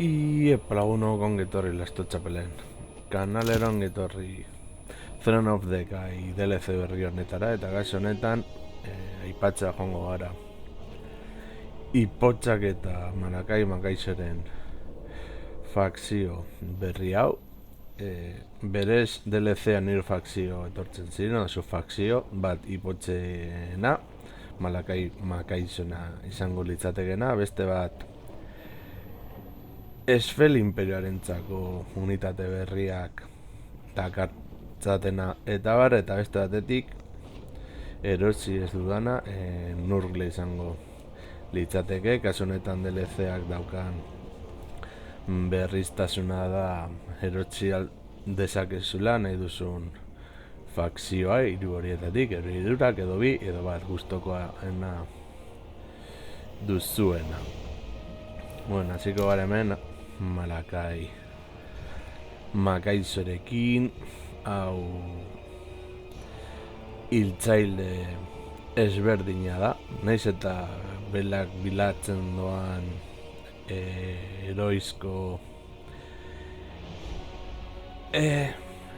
Laguno ongetorri lasto txapelen. Kanalera ongetorri Throne of the Guy DLC berri honetara, eta gaso honetan aipatzea joango gara. Ipotxak eta Malakai Makaixoren fakzio berri hau. Berez DLC-an hiru fakzio etortzen ziren, oso fakzio bat ipotxeena, Malakai Makaixona izango litzatekena, beste bat Esfel Imperioarentzako unitate berriak dakartzatena eta bar, eta beste batetik erosi ez dudana Nurgle izango litzateke. Kasu honetan DLC-ak daukan berriztasuna da erotsi dezakezula nahi duzun fakzioa hiru horietatik, edo hirurak edo bi edo bat gustokoena duzuena. Bueno, hasiko gara hemen Malakai Makaixorekin. Hau hiltzaile ezberdina da, naiz eta belak bilatzen doan heroizko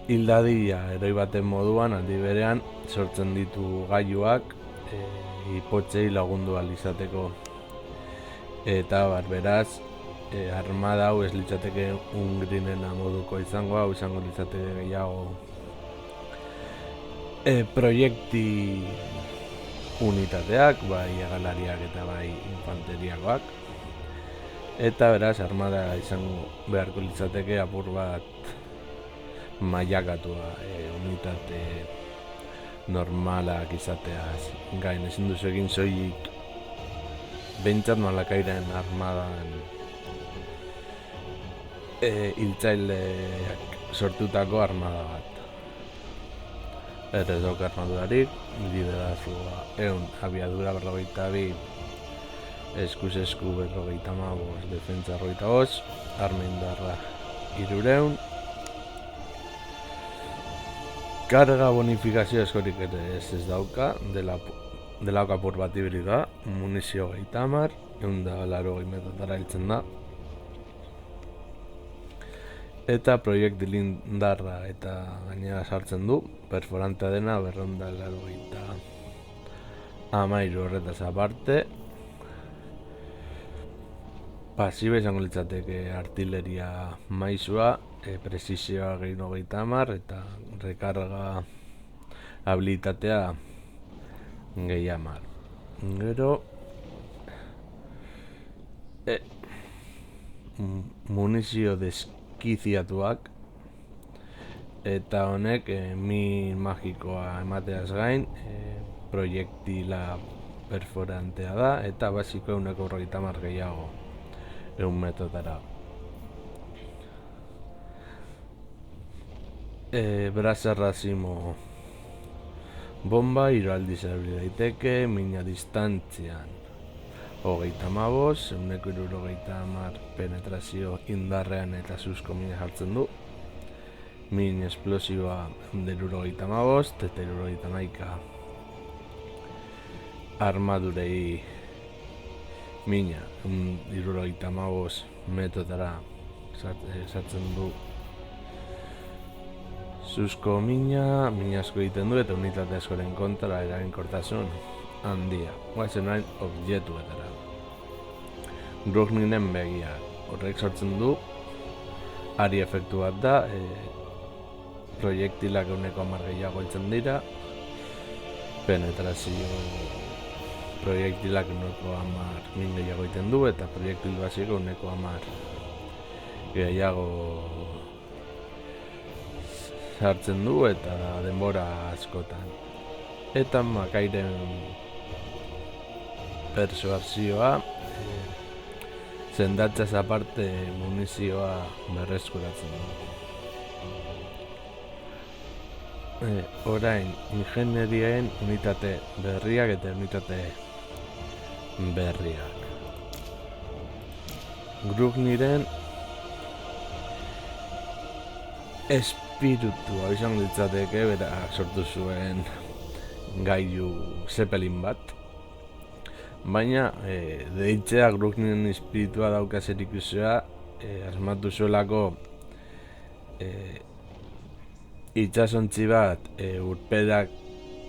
hildadia heroi baten moduan, aldi berean sortzen ditu gailuak ipotxei lagundu ahal izateko. Eta beraz, armada hau ez litzateke Ungrinena moduko izango, hau izango litzateke gehiago proiekti unitateak, bai hegalariak eta bai infanteriakoak. Eta beraz, armada izango beharko litzateke apur bat mailakatua, unitate normalak izateaz gain. Ezin duzu egin soilik behintzat Malakairen armadan hiltzaileak sortutako armada bat. Eta ez dauk armadurarik, liderazgoa 100, abiadura 42, eskuz esku 55, defentsa 45, arma indarra 300, karga bonifikazio eskorik ere ez dauka, delako apur bat ibili da, munizio 30, 180 metrotara hiltzen da. Eta proiektil indarra eta gainera sartzen du, perforantea dena 283 horretaz aparte. Pasiba izango litzateke artilleria maizua, presisioa 30 eta rekarga habilitatea 10. Gero munizio deskiziatuak, eta honek min magikoa emateaz gain, proiektila perforantea da, eta basiko 150 gehiago 100 metrotara. Braza racimo bomba, 3 aldiz erabili daiteke, mina distantzian 35, 170 penetrazio indarrean eta zuzko mina jartzen du. Min esplosiboa 175 eta 171 armadurei mina 175 metrotara sartzen du. Zuzko mina asko egiten du eta unitate askoren kontra eraginkortasun handia. Guazen orain objektuetara. Grugninen begia, horrek sortzen du ari efektu bat da, proiektilak 110 gehiago heltzen dira, penetrazio proiektilak 110 min gehiago egiten du, eta proiektil basiko 110 gehiago sartzen du eta denbora askotan. Eta Makairen persuasioa, sendatzaz aparte munizioa berreskuratzen du. Orain, ingenierien unitate berriak eta unitate berriak. Grugniren espiritua izango litzateke, berak sortu zuen gailu Zeppelin bat. Baina deitzea Grugninen espiritua dauka zerikusia asmatu zuelako itsasontzi bat urperak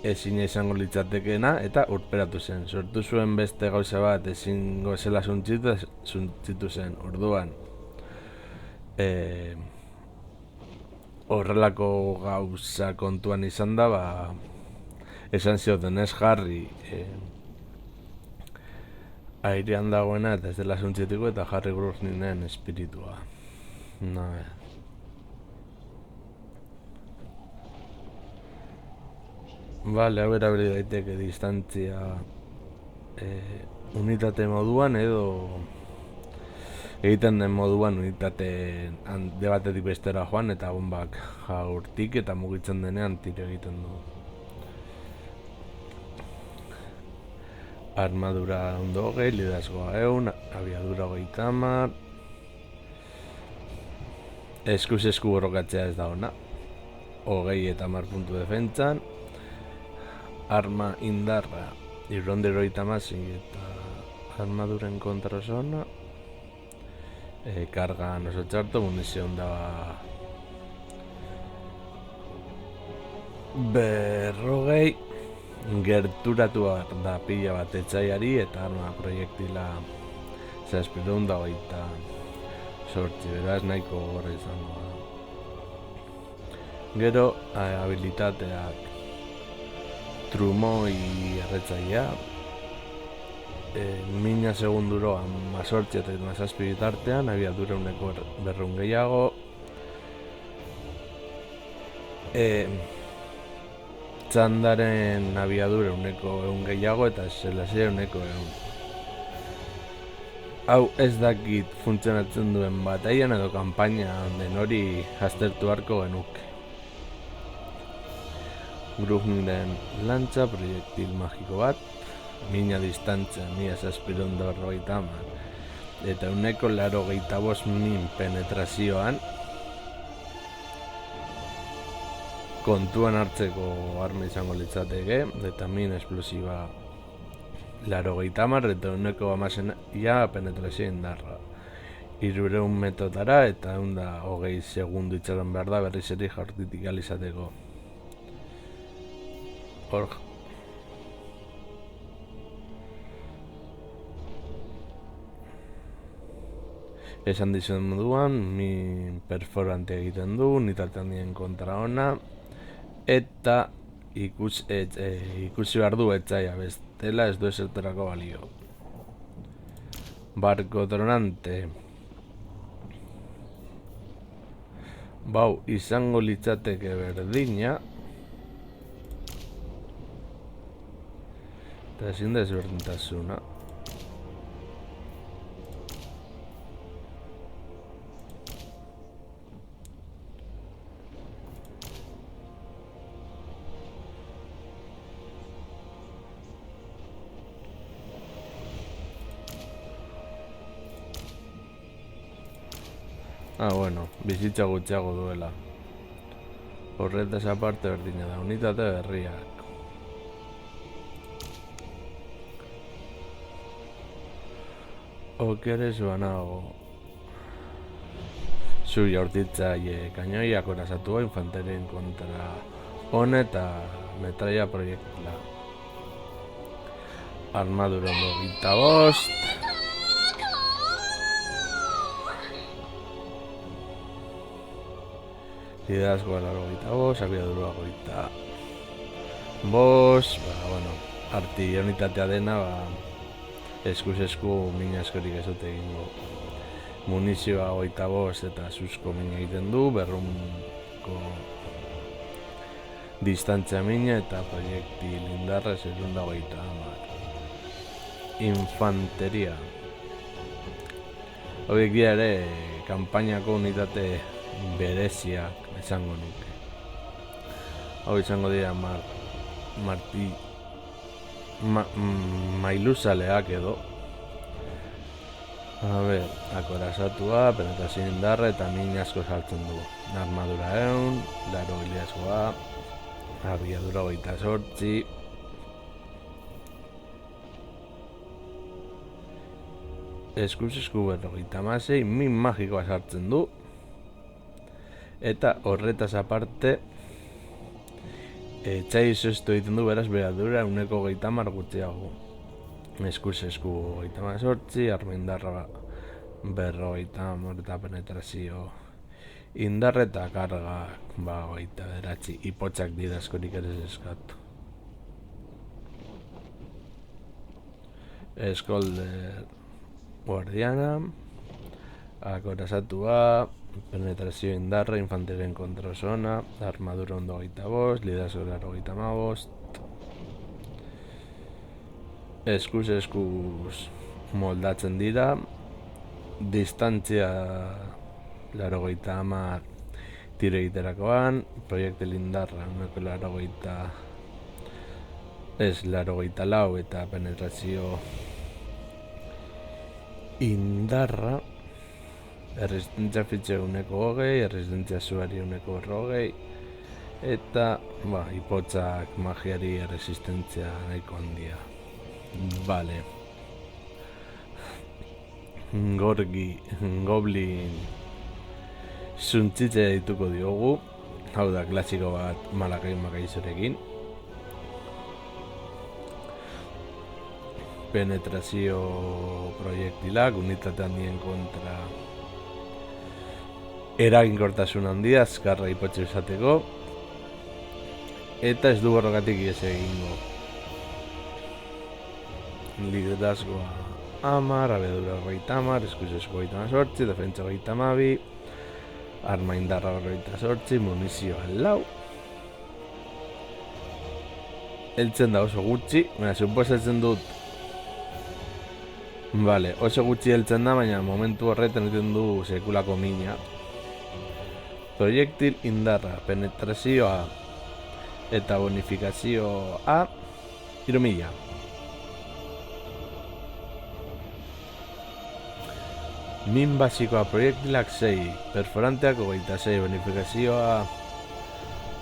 ezin izango litzatekeena eta urperatu zen. Sortu zuen beste gauza bat ezingo zela suntzitu zen. Orduan horrelako gauza kontuan izan da, esan zioten ez jarri airean dagoena eta ez dela suntzituko, eta jarri Grosninen espiritua. Vale, hau erabili daiteke distantzia unitate moduan edo egiten den moduan unitate hande batetik bestera joan eta bombak jaurtik eta mugitzen denean tiro egiten du. Armadura ondo 20, liderazgoa 100, abiadura 30. Eskuz esku borrokatzea ez da ona. 20 eta 10 puntu defentsan. Arma indarra irrondero 30 eta armaduren kontra zona. Kargan oso txarto, munizio da 40. Gerturatu da pila bat etxaiari eta arma proiektila 728, beraz nahiko gorra izango da. Gero habilitateak trumoi erretzaia, mina segunduro 18 eta 17 bitartean, abiadura 100 gehiago, txandaren abiadura 100 gehiago eta selazia 100. Hau ez dakit funtzionatzen duen bataian edo kanpaina den hori aztertu beharko genuke. Grusniren lantza, proiektil magiko bat, mina distantzia 1740 eta 185.000 penetrazioan, kontuan hartzeko arma izango litzateke, eta min esplosiba 80 eta 1,5 penetrazio indarra. 300 metrotara eta 120 segundu itxaron behar da berriz ere jaurtitik alizateko. Hor esan dizuen moduan, min perforante egiten du, unitate handien kontra ona, eta ikusi behar du etxaia, bestela ez du ezerterako balio. Barko tronante. Bau, izango litzateke berdina. Eta ezin da ezberdintasuna. Bueno, bizitza gutxiago duela. Horretaz aparte berdina da, unitate berriak. Okeres banago. Zu jaurtitzaile kainoiak orasatua infanterien kontra hone eta metraia proiektila. Armadura 25. Liderazgoa 85, abiadura 25. Arti unitatea dena, eskuz esku mina askorik ez dute egingo. Munizioa 25 eta zuzko mina egiten du, 200ko distantzia mina eta proiektil indarra 730. Infanteria. Horiek dira ere kanpainako unitate bereziak izango nuke. Hau izango dira mailuzaleak edo. Akorasatua, penetrazio indarra eta min asko saltzen du. Armadura 100, laro biliazkoa, abiadura 28. eskuz esku 56, min magikoa sartzen du. Eta horretaz aparte, txai izoztu egiten du, beraz beradura 130 gutxiago. Eskuz esku 38, arma indarra 50 eta penetrazio indarra eta karga 29, ipotxak dira askorik ere eskatu. Eskolder guardiana, akorazatua, penetrazio indarra, infanterien kontrozona, armadura ondo 25, liderazgo 25, eskuz moldatzen dira, distantzia 80 tiro egiterakoan, proiektil indarra 84 eta penetrazio indarra, erresistentzia fitxe 20, erresistentzia zuari 20, eta hipotzak magiari erresistentzia nahiko handia. Vale. Goblin zuntzitze dituko diogu, hau da klasiko bat Malakai makaizorekin. Penetrazio proiektilak, unitate handien kontra eraginkortasun handia, azkarra ipotxe izateko, eta ez du borrokatik ies egingo. Liderazgoa 10, abiadura 30, eskuz esku 28, defentsa 32, arma indarra 28, munizioa 4. Eltzen da oso gutxi, baina suposatzen dut. Vale, oso gutxi heltzen da, baina momentu horretan egiten du sekulako mina. Proiektil indarra, penetrazioa eta bonifikazioa 3000. Min basikoa proiektilak 6, perforanteak 26, bonifikazioa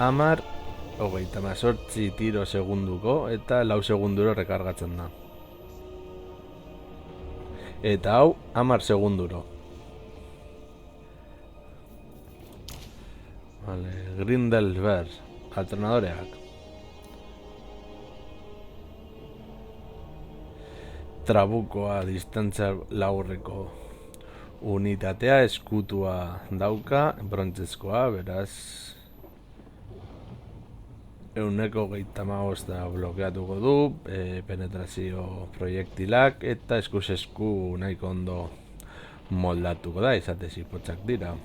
10, 28 tiro segunduko eta 4 segunduro rekargatzen da. Eta hau 10 segunduro. Vale, Grindelwald, altronadoreak. Trabukoa distantzia laurreko unitatea, eskutua dauka, brontzezkoa, beraz 125 da blokeatuko du, penetrazio proiektilak eta eskuz esku nahiko ondo moldatuko da, izatez ipotxak dira.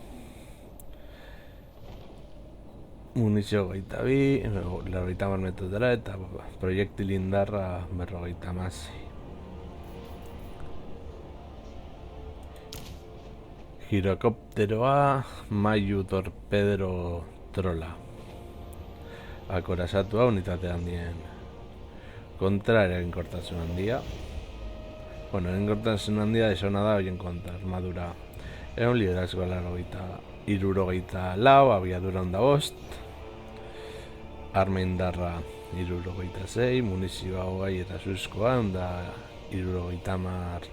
Munizio 22, 50 metrotara eta proiektil indarra 50. Girokopteroa, mailu torpedero trola. Akorazatua unitate handien kontra eraginkortasun handia. Bueno, eraginkortasun handia esona da horien kontra, armadura liderazgo 64, abiadura 5, arma indarra 66, munizioa 20 eta zuzkoa 70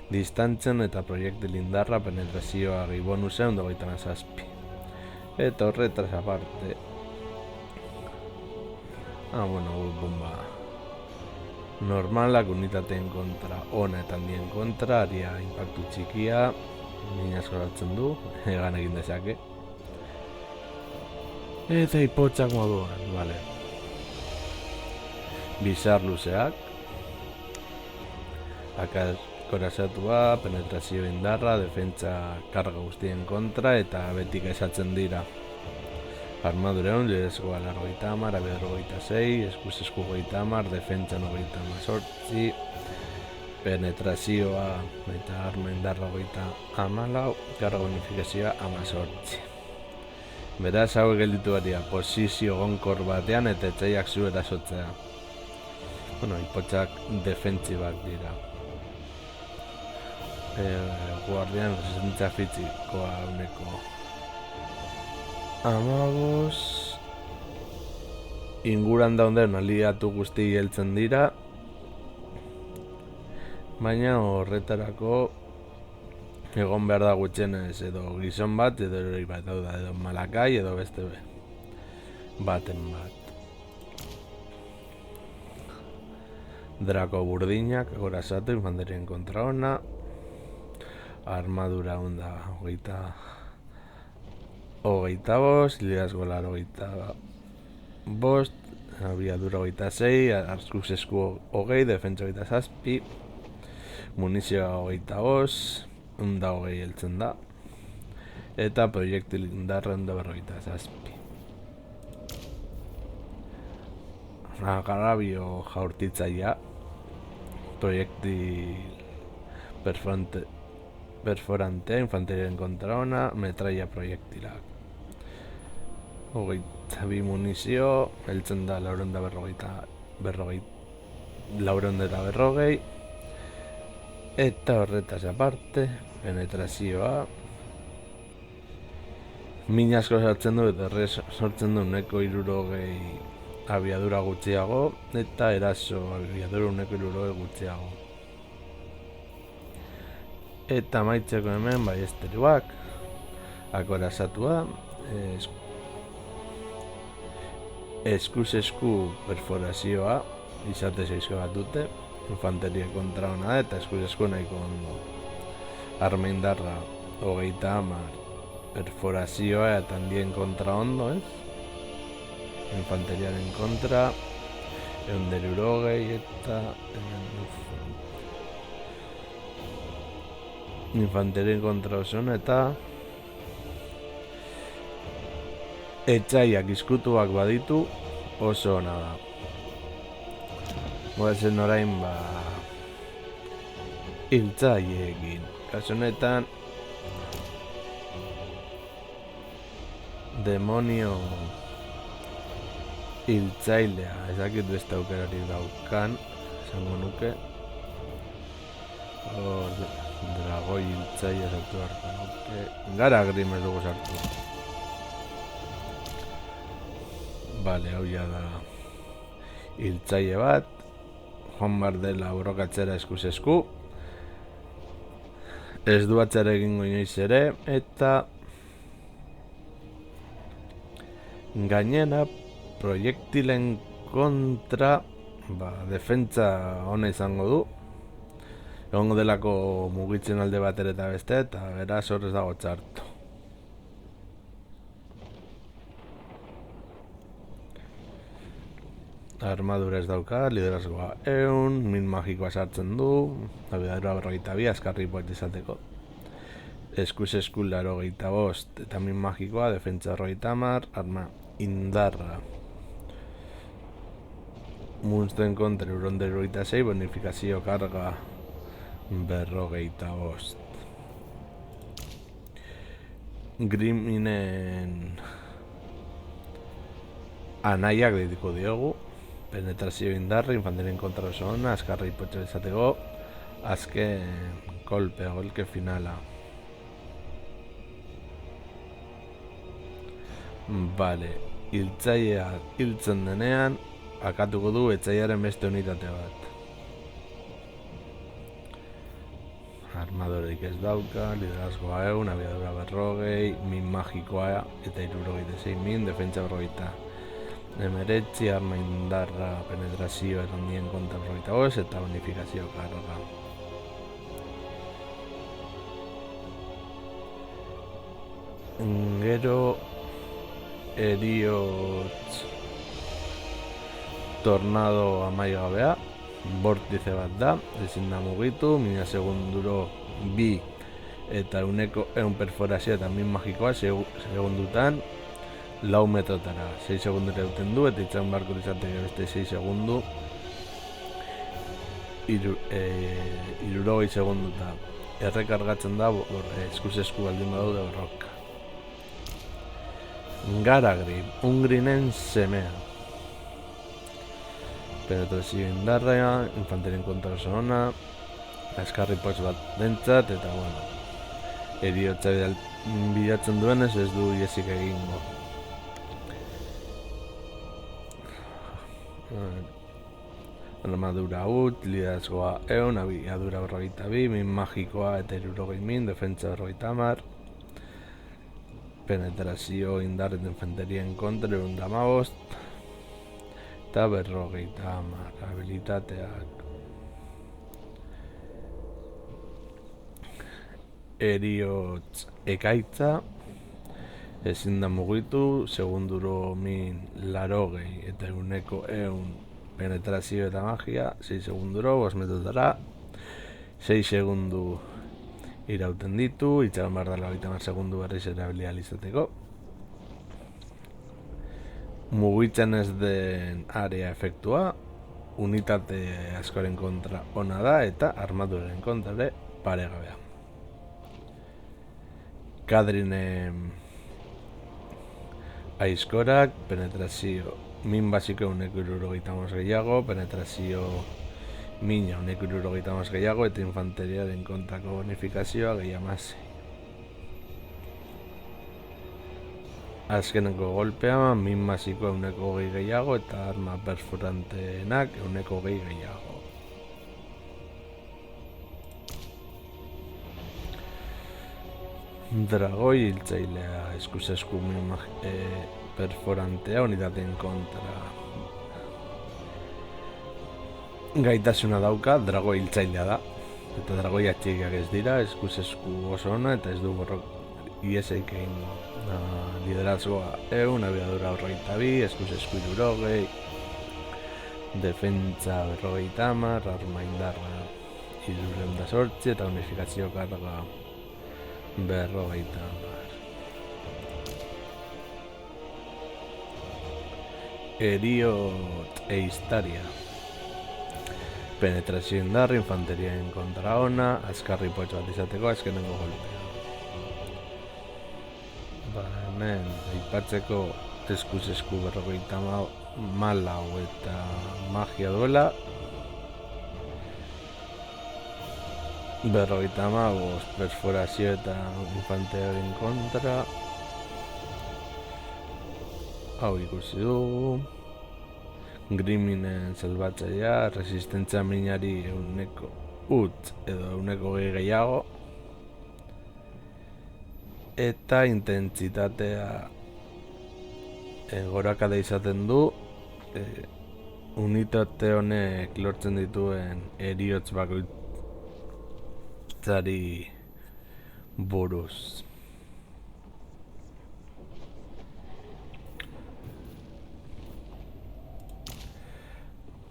distantzen eta proiektil indarra, penetrazioa bonusea 27. Eta horretaz aparte, bomba normalak unitateen kontra, ona eta handien kontra, aria impactu txikia, nina askoratzen du, egan egin dezake. Eta ipotxak moduan, vale. Bizar luzeak, akorazatua, penetrazio indarra, defentsa karga guztien kontra eta betik esatzen dira. Armadureun, liderazgoa 50, abiadura 26, eskuz esku 50, defentsa 98, penetrazioa eta arma indarra 14, karga bonifikazioa 18. Beraz, hauek gelditu baria, posizio gonkor batean eta etxaiak zu erasotzea. Ipotxak defentsibak dira. Guardian resistentza fizikoa uneko 15. Inguran dauden aliatu guzti heltzen dira. Baina horretarako egon behar da gutxienez edo gizon bat edo erori bat, edo Malakai edo beste baten bat. Drako burdinak, gorasatu, infanterien kontra ona, armadura onda hogeita bost, liderazgo laro hogeita bost, abiadura 26, arzkuz esku 20, defentsa 27, munizioa 25, onda 20 heltzen da, eta proiektil indarra onda 47. Agarabio jaurtitzaia, proiektil perforantea, infanterien kontra ona, metraia proiektilak. 22 munizio, heltzen da 440, eta horretaz aparte, penetrazioa, min asko sartzen du eta errez sortzen du 160 abiadura gutxiago, eta eraso abiadura 160 gutxiago. Eta maitzeko hemen baiesteruak, akorasatua, eskuz esku perforazioa, izate 6 bat dute, infanteria kontra ona eta eskuz esku nahiko ondo. Arma indarra 30, perforazioa eta handien kontra ondo, ez? Infanteriaren kontra, 160 eta infanterien kontra oso ona eta etxaiak izkutuak baditu oso ona da. Goazen orain hiltzaiekin. Kasu honetan demonio hiltzailea, ezakit beste aukerari daukan, esango nuke. Dragoi hiltzailea sartu beharko nuke. Garagrim ez dugu sartu. Bale, hau ja da hiltzaile bat, joan behar dela borrokatzera eskuz esku, ez du atzera egingo inoiz ere, eta gainera proiektilen kontra defentsa ona izango du, egongo delako mugitzen alde batera eta beste, eta beraz horrez dago txarto. Armadura ez dauka, liderazgoa 100, min magikoa sartzen du, abiadura 42, askarri pot izateko. Eskuz esku 85 eta min magikoa, defentsa 30, arma indarra. Munsten kontra euronde 26, bonifikazio karga 45. Griminen anaiak deituko diogu, penetrazio indarra, infanterien kontra oso ona, askarra ipotxa izateko, azken kolpe, golke finala. Bale, hiltzailea hiltzen denean, akatuko du etxailearen beste unitate bat. Armadoreik ez dauka, liderazgoa 100, abiadura 40, min magikoa eta 76 min, defentsa 40. Emeretzi, arma indarra, penetrazio erondien kontra 45 eta bonifikazio karga. Gero eriotz tornado amaigabea, bortize bat da, ezin da mugitu, mina segunduro 2 eta 100 perforazio eta min magikoa segundutan 4 metrotara, 6 segundura duten du eta itxan barko izateke beste 6 segundu 60 segunduta errekargatzen da eskuz esku baldin badu da borroka. Garagrim, Ungrinen semea. Penetrazio indarra, infanterien kontra oso ona, askarri potx bat dentzat, eta bueno, eriotza bilatzen duenez ez du iesik egingo. armadura ut, liderazgoa 100, abiadura 42, min magikoa eta 60 min, defentsa 50, penetrazio indar eta infanterien kontra 115, eta 50 habilitateak. Heriotz ekaitza, ezin da mugitu, segunduro min 80 eta 100 penetrazio eta magia, 6 segunduro, 5 metotara, 6 segundu irauten ditu, itxaron behar dela 30 segundu berriz erabilia izateko. Mugitzen ez den area efektua, unitate askoren kontra ona da eta armaduren kontra ere paregabea. Kadrinen aizkorak, penetrazio min basiko 175 gehiago, penetrazio mina 175 gehiago eta infanteriaren kontrako bonifikazioa gehiamaz. Azkeneko golpea min basiko 120 gehiago eta arma perforanteenak 120 gehiago. Dragoi hiltzailea, eskuz esku perforantea unitateen kontra gaitasuna dauka, dragoi hiltzailea da. Eta dragoi atxikiak ez dira, eskuz esku oso ona eta ez du borrok ieseik egin liderazgoa 100, abiadura 42, eskuz esku 60, defentsa 50, arma indarra 308 eta unifikazio karga 50. Heriot eistaria, penetrazio indarra, infanterien kontra ona, azkarri potx bat izateko azkenengo golpea. Hemen, aipatzeko eskuz esku 54 eta magia duela. 55 perforazio eta infanteriaren kontra. Hau ikusi dugu. Griminen salbatzailea, resistentzia minari 100 ut edo 120 gehiago. Eta intentsitatea gorakada izaten du. Unitate honek lortzen dituen heriotz bakoitzari buruz.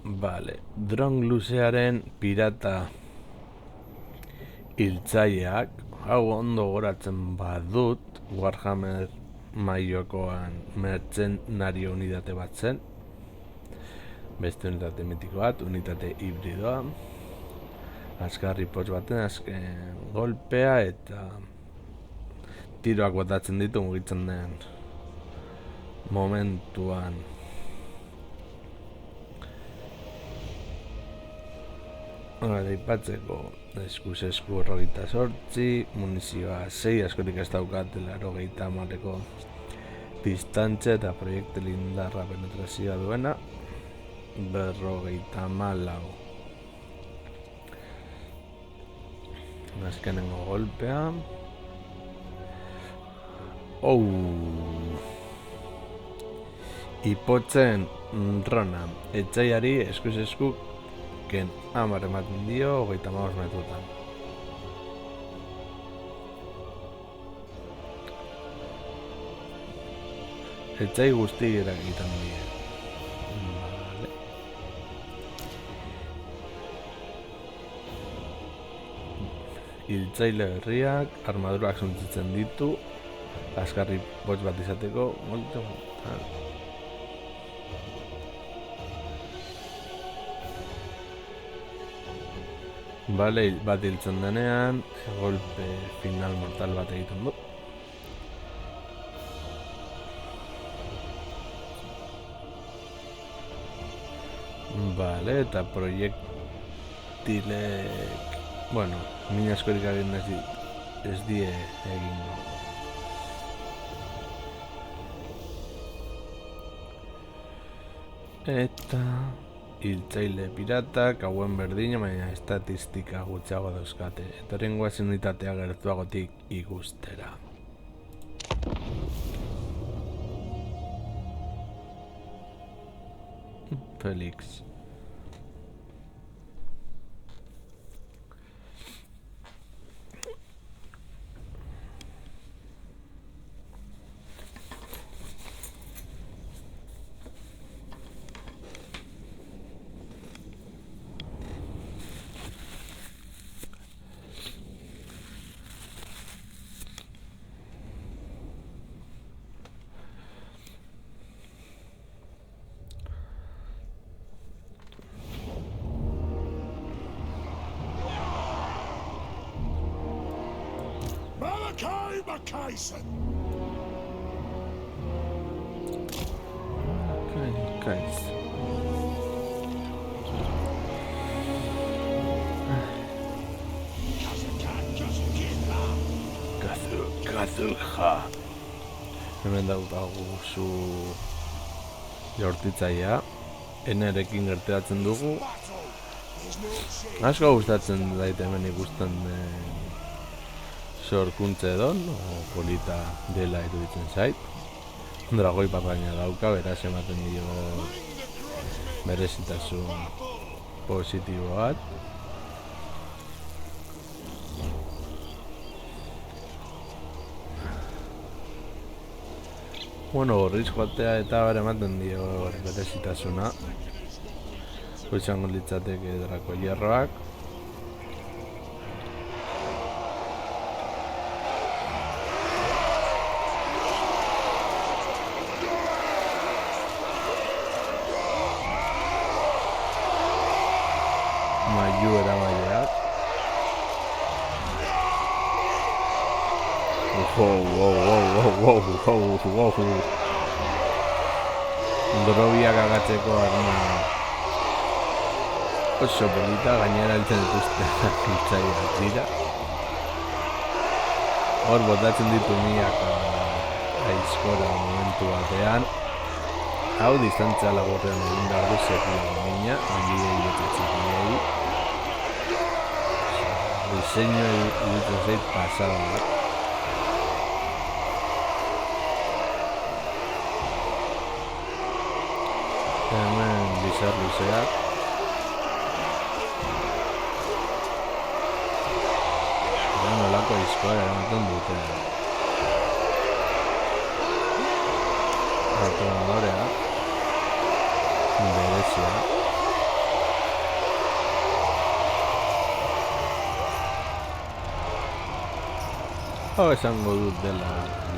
Vale, dron luzearen pirata hiltzaileak, hau ondo goratzen badut, Warhammer maiokoan mertzenario unitate bat zen, beste unitate mitiko bat, unitate hibridoa, azkarri potx baten azken golpea eta tiroak botatzen ditu mugitzen den momentuan. Aipatzeko eskuz esku 28, munizioa 6, askorik ez daukatela 80ko distantzia eta proiektil indarra penetrazioa duena 54. Azkenengo golpea. Ipotzen rona, etxaiari eskuz esku ken 10 ematen dio 35 metrotan. Etxai guzti egiten die. Vale. Hiltzaile berriak, armadurak zuntzitzen ditu, azkarri potx bat izateko, Bale, bat hiltzen denean, golpe final mortal bat egiten du. Bale, eta proiektilek... Bueno, min askorik egin ez die egingo. Eta... hiltzaile piratak, hauen berdina, baina estatistika gutxago dauzkate. Etorren guazen unitatea gertuagotik ikustera. Felix. Kazuha. Hemen daukagu zu jaurtitzailea. Enerekin gerturatzen dugu. Asko gustatzen daite hemen ikusten sorkuntze edon, polita dela iruditzen zait. Dragoi parraina dauka, beraz ematen dio berezitasun positibo bat. Bueno, gorriz joatea eta bare ematen dio berezitasuna. Izango litzateke drako hierroak. Maiu eramaileak. Wow. Drobiak agatzeko arma oso polita, gainera heltzen dituzte hiltzaileak dira. Hor botatzen ditu miak aizkora momentu batean. Hau distantzia laburrean egin behar du sekula mina, handiei betetzikiei. Diseinu iruditzen zait pasada bat. Hemen bizar luzeak. Nolako aizkoa eramaten dute. Ratonadorea. Berezia. Hau esango dut dela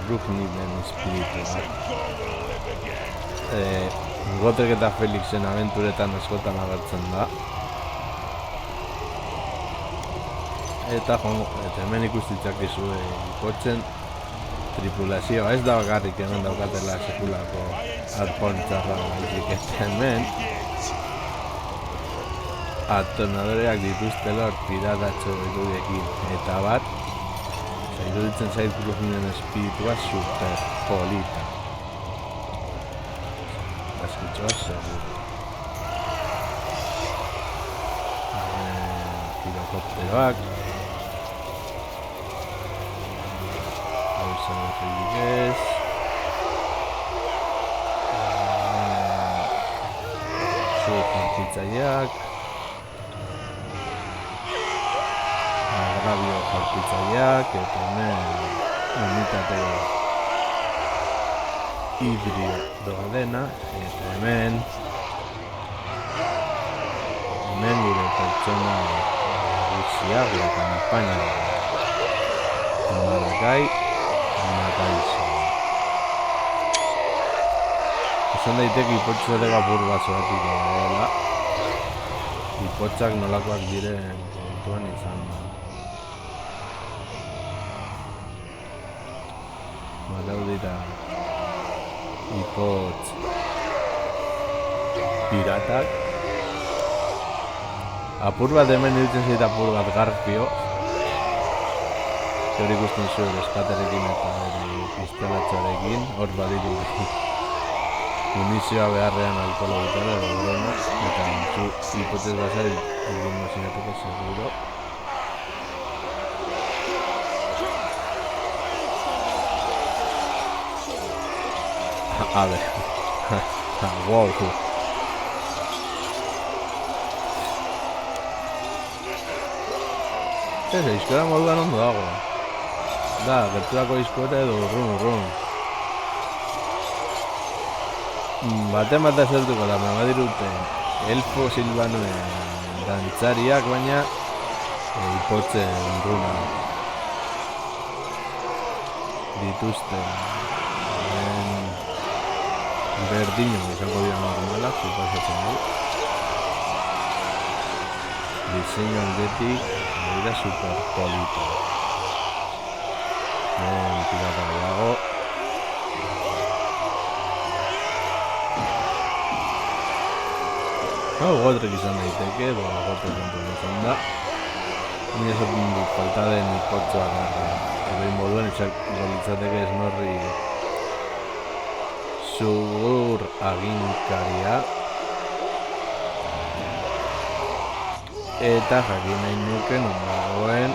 Rukniden espiritua. Gotrek eta Felixen abenturetan askotan agertzen da. Eta hemen ikustitzak dizu ikotzen tripulazioa. Ez da bakarrik hemen daukatela sekulako arpontzarra baizik eta hemen atonadoreak dituztela piratatxo irudiekin. Eta bat, iruditzen zait Rukniden espiritua super polita. Askutxoa seguro. Pirokopteroak. Hauza berriligez. Zu jartitzaileak. Agrabio jartitzaileak. Eta hemen unitate hibrio doa dena. Eta hemen gure pertsona gutxiak, la kampaina Marakai Nakaizo. Esan daiteke ipotxo ere gapur bat zoratiko dela. Ipotxak nolakoak diren kontuan izan da. Badau dira ipotx piratak. Apur bat hemen iruditzen zait apur bat garfio. Zer ikusten zuen eskaterekin eta pistolatxoarekin. Hor badiru munizioa beharrean alkohola dutela edo broma, eta zu hipotez bazari egingo zinateke seguro. A ver, wow. Ez, izkoera moduan ondo dago. Da, gerturako izkoera edo urrun. Baten bat esertuko da, badirute elfo silbanoen dantzariak, baina ipotzen runa dituzten berdino izango dira normalak, suposatzen du. Diseinu aldetik dira super polito. Pirata gehiago. Gotrek izan daiteke, gotrek kontu izan da. Ni esaten dut falta den ipotzoak egin moduen izango litzateke Snorri zugur aginkaria. Eta jakin nahi nuke non dagoen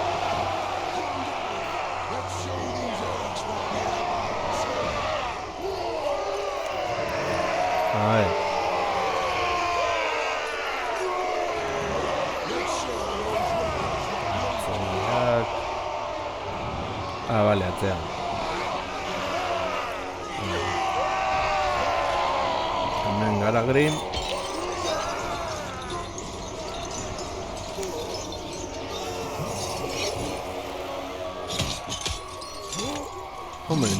bale, atzean. Hemen gara Grim.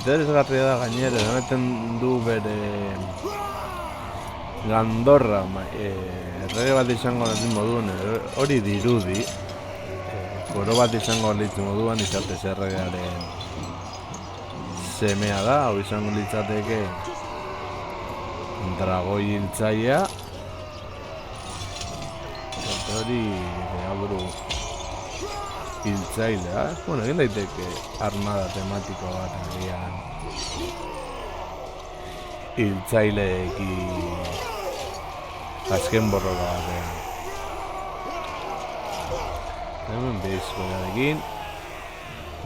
Interesgarria da gainera, ematen du bere gandorra errege bat izango litzen moduan, hori dirudi koro bat izango litzen moduan izatez erregearen semea da, hau izango litzateke dragoi hiltzailea eta hori deaburu hiltzailea, bueno, egin daiteke armada tematiko bat agian hiltzaileekin azken borroka batean. Hemen behizkoarekin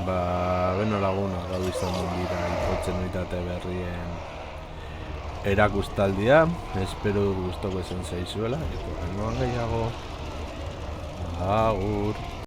beno laguna gau izan dira ipotzen unitate berrien erakustaldia, espero dut gustoko izan zaizuela, eta gehiago agur.